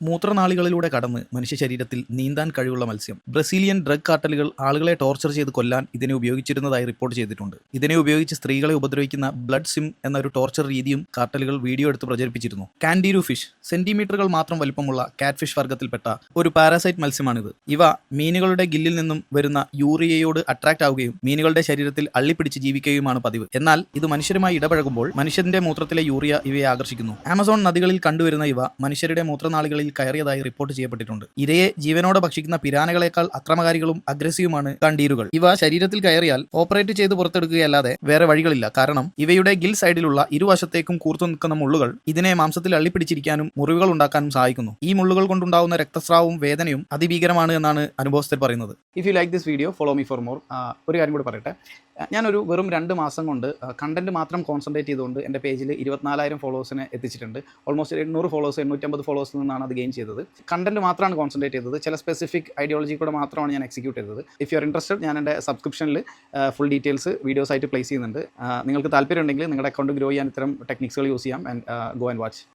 മൂത്രനാളികളിലൂടെ കടന്ന് മനുഷ്യ ശരീരത്തിൽ നീന്താൻ കഴിവുള്ള മത്സ്യം. ബ്രസീലിയൻ ഡ്രഗ് കാർട്ടലുകൾ ആളുകളെ ടോർച്ചർ ചെയ്ത് കൊല്ലാൻ ഇതിനെ ഉപയോഗിച്ചിരുന്നതായി റിപ്പോർട്ട് ചെയ്തിട്ടുണ്ട്. ഇതിനെ ഉപയോഗിച്ച് സ്ത്രീകളെ ഉപദ്രവിക്കുന്ന ബ്ലഡ് സിം എന്നൊരു ടോർച്ചർ രീതിയും കാർട്ടലുകൾ വീഡിയോ എടുത്ത് പ്രചരിപ്പിച്ചിരുന്നു. കാൻഡീരു ഫിഷ് സെന്റിമീറ്ററുകൾ മാത്രം വലിപ്പമുള്ള കാറ്റ് ഫിഷ് വർഗ്ഗത്തിൽപ്പെട്ട ഒരു പാരാസൈറ്റ് മത്സ്യമാണിത്. ഇവ മീനുകളുടെ ഗില്ലിൽ നിന്നും വരുന്ന യൂറിയയോട് അട്രാക്ട് ആവുകയും മീനുകളുടെ ശരീരത്തിൽ അള്ളിപ്പിടിച്ച് ജീവിക്കുകയുമാണ് പതിവ്. എന്നാൽ ഇത് മനുഷ്യരുമായി ഇടപഴകുമ്പോൾ മനുഷ്യന്റെ മൂത്രത്തിലെ യൂറിയ ഇവയെ ആകർഷിക്കുന്നു. ആമസോൺ നദികളിൽ കണ്ടുവരുന്ന ഇവ മനുഷ്യരുടെ മൂത്രനാളികളിൽ കയറിയതായി റിപ്പോർട്ട് ചെയ്യപ്പെട്ടിട്ടുണ്ട്. ഇരയെ ജീവനോടെ ഭക്ഷിക്കുന്ന പിരാനകളെക്കാൾ അക്രമകാരികളും അഗ്രസീവുമാണ് കണ്ടീരുകൾ. ഇവ ശരീരത്തിൽ കയറിയാൽ ഓപ്പറേറ്റ് ചെയ്ത് പുറത്തെടുക്കുകയല്ലാതെ വേറെ വഴികളില്ല. കാരണം ഇവയുടെ ഗിൽ സൈഡിലുള്ള ഇരുവശത്തേക്കും കൂർത്തു നിൽക്കുന്ന മുള്ളുകൾ ഇതിനെ മാംസത്തിൽ അള്ളിപ്പിടിച്ചിരിക്കാനും മുറിവുകൾ ഉണ്ടാക്കാനും സഹായിക്കുന്നു. ഈ മുള്ളുകൾ കൊണ്ടുണ്ടാവുന്ന രക്തസ്രാവവും വേദനയും അതിഭീകരമാണ് എന്നാണ് അനുഭവസ്ഥർ പറയുന്നത്. If you like this video follow me for more. ഒരു കാര്യം കൂടി പറയട്ടെ, ഞാനൊരു വെറും 2 മാസം കൊണ്ട് കണ്ടന്റ് മാത്രം കോൺസെൻട്രേറ്റ് ചെയ്തുകൊണ്ട് എൻ്റെ പേജിൽ 24,000 ഫോളോവേഴ്സിനെ എത്തിച്ചിട്ടുണ്ട്. ഓൾമോസ്റ്റ് 800 ഫോളോവേഴ്സ് 850 ഫോളോവേഴ്സിൽ നിന്നാണ് അത് ഗെയിൻ ചെയ്തത്. കണ്ടന്റ് മാത്രമാണ് കോൺസെൻട്രേറ്റ് ചെയ്തത്. ചില സ്പെസിഫിക് ഐഡിയോളജി കൂടെ മാത്രമാണ് ഞാൻ എക്സിക്യൂട്ട് ചെയ്തത്. ഇഫ് യു ആർ ഇൻട്രസ്റ്റഡ്, ഞാൻ എൻ്റെ സബ്സ്ക്രിപ്ഷനിൽ ഫുൾ ഡീറ്റെയിൽസ് വീഡിയോസ് ആയിട്ട് പ്ലേസ് ചെയ്യുന്നുണ്ട്. നിങ്ങൾക്ക് താല്പര്യം ഉണ്ടെങ്കിൽ നിങ്ങളുടെ അക്കൗണ്ട് ഗ്രോ ചെയ്യാൻ ഇത്തരം ടെക്നിക്സുകൾ യൂസ് ചെയ്യാം. And go and watch.